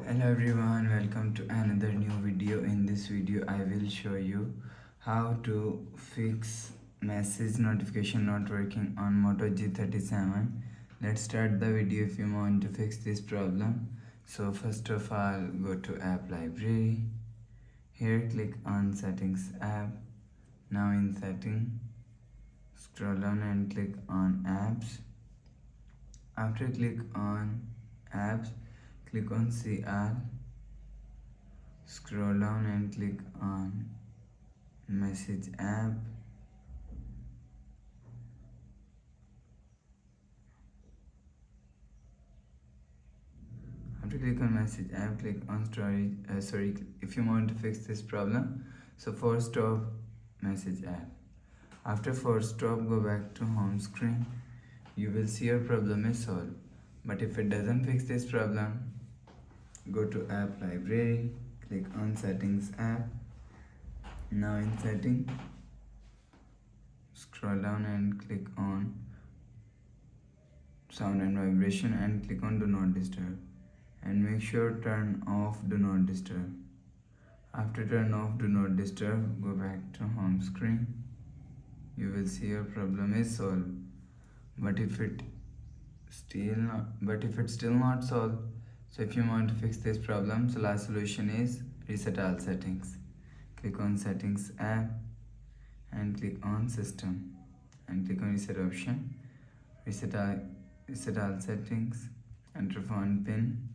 Hello everyone, welcome to another new video. In this video I will show you how to fix message notification not working on Moto G37. Let's start the video if you want to fix this problem. So first of all, go to app library. Here click on settings app. Now in setting, scroll down and click on apps. After click on apps, click on CR, scroll down and click on message app. After click on message app, click on storage. If you want to fix this problem, so force stop message app. After force stop, go back to home screen. You will see your problem is solved. But if it doesn't fix this problem, go to app library, click on settings app. Now in setting, scroll down and click on sound and vibration and click on do not disturb, and make sure turn off do not disturb. After turn off do not disturb, go back to home screen. You will see your problem is solved. But if it's still not solved, so if you want to fix this problem, so last solution is reset all settings. Click on settings app and click on system and click on reset option. Reset all settings, enter phone pin,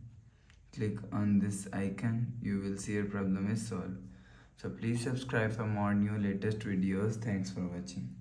click on this icon. You will see your problem is solved. So please subscribe for more new latest videos. Thanks for watching.